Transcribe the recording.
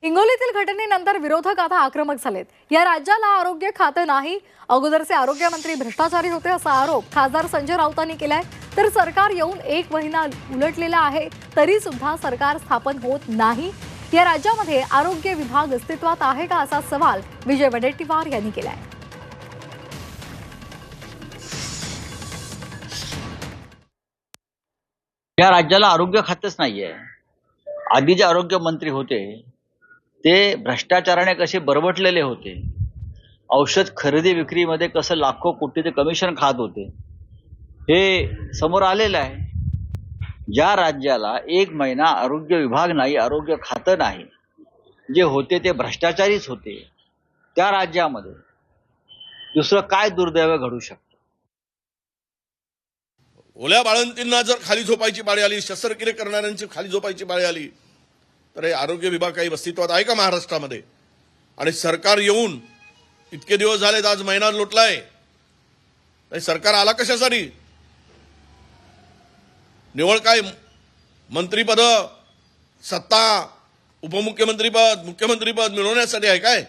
हिंगोलीतील घटनेनंतर विरोधक आता आक्रमक झालेत। या राज्याला आरोग्य खातं नाही, अगोदरचे आरोग्य मंत्री भ्रष्टाचारी होते असा आरोप खासदार संजय राऊतांनी केलाय। तर सरकार येऊन 1 महिना उलटलेला आहे तरी सुद्धा सरकार स्थापन होत नाही। या राज्यामध्ये आरोग्य विभाग अस्तित्वात आहे का असा सवाल विजय वडेट्टीवार यांनी केलाय। या राज्याला आरोग्य खातच नाहीये। आधी जे आरोग्य मंत्री होते ते भ्रष्टाचाराने कसे बरबटलेले होते, औषध खरेदी विक्रीमध्ये कसं लाखो कोटीचे कमिशन खात होते हे समोर आलेलं आहे। ज्या राज्याला 1 महिना आरोग्य विभाग नाही, आरोग्य खातं नाही, जे होते ते भ्रष्टाचारीच होते, त्या राज्यामध्ये दुसरं काय दुर्दैव घडू शकतं? ओल्या बाळंतींना जर खाली झोपायची पाळी आली, शस्त्रक्रिया करणाऱ्यांची खाली झोपायची पाळी आली, तर हे आरोग्य विभाग काही अस्तित्वात आहे का महाराष्ट्रामध्ये? आणि सरकार येऊन इतके दिवस झाले, आज महिना लोटलाय, सरकार आला कशासाठी? निवळ काय मंत्रीपद, सत्ता, उपमुख्यमंत्रीपद, मुख्यमंत्रीपद मिळवण्यासाठी आहे काय?